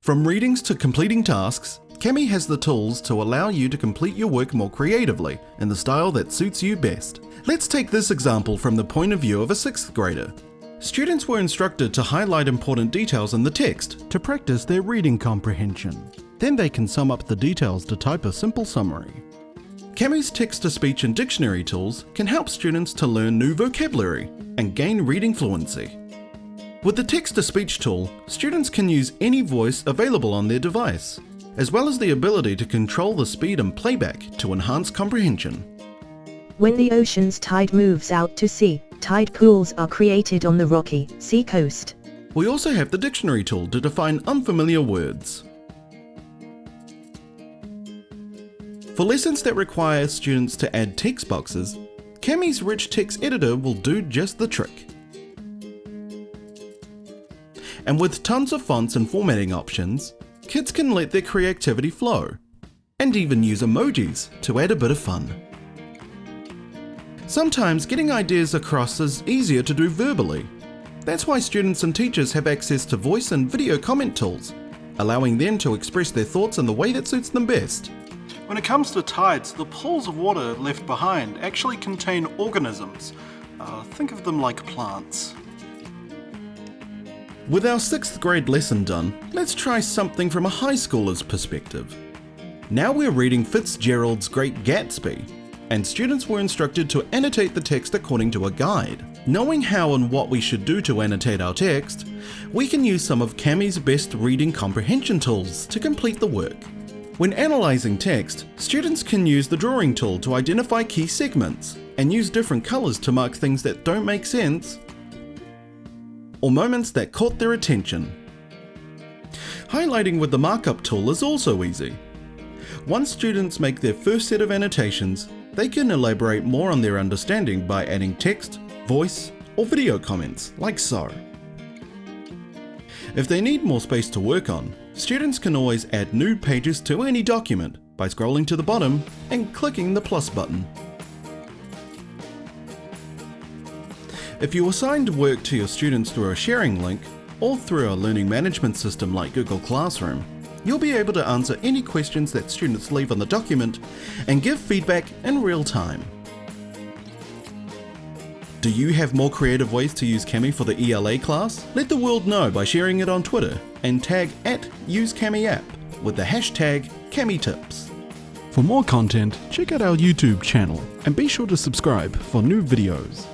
From readings to completing tasks, Cami has the tools to allow you to complete your work more creatively in the style that suits you best. Let's take this example from the point of view of a 6th grader. Students were instructed to highlight important details in the text to practice their reading comprehension. Then they can sum up the details to type a simple summary. Cami's text-to-speech and dictionary tools can help students to learn new vocabulary and gain reading fluency. With the text-to-speech tool, students can use any voice available on their device, as well as the ability to control the speed and playback to enhance comprehension. When the ocean's tide moves out to sea, tide pools are created on the rocky sea coast. We also have the dictionary tool to define unfamiliar words. For lessons that require students to add text boxes, Cami's rich text editor will do just the trick. And with tons of fonts and formatting options, kids can let their creativity flow, and even use emojis to add a bit of fun. Sometimes getting ideas across is easier to do verbally. That's why students and teachers have access to voice and video comment tools, allowing them to express their thoughts in the way that suits them best. When it comes to tides, the pools of water left behind actually contain organisms. Think of them like plants. With our 6th grade lesson done, let's try something from a high schooler's perspective. Now we're reading Fitzgerald's Great Gatsby, and students were instructed to annotate the text according to a guide. Knowing how and what we should do to annotate our text, we can use some of Cami's best reading comprehension tools to complete the work. When analysing text, students can use the drawing tool to identify key segments and use different colours to mark things that don't make sense or moments that caught their attention. Highlighting with the Markup tool is also easy. Once students make their first set of annotations, they can elaborate more on their understanding by adding text, voice, or video comments, like so. If they need more space to work on, students can always add new pages to any document by scrolling to the bottom and clicking the plus button. If you assigned work to your students through a sharing link or through a learning management system like Google Classroom, you'll be able to answer any questions that students leave on the document and give feedback in real time. Do you have more creative ways to use Cami for the ELA class? Let the world know by sharing it on Twitter and tag @UseCamiApp with the hashtag CamiTips. For more content, check out our YouTube channel and be sure to subscribe for new videos.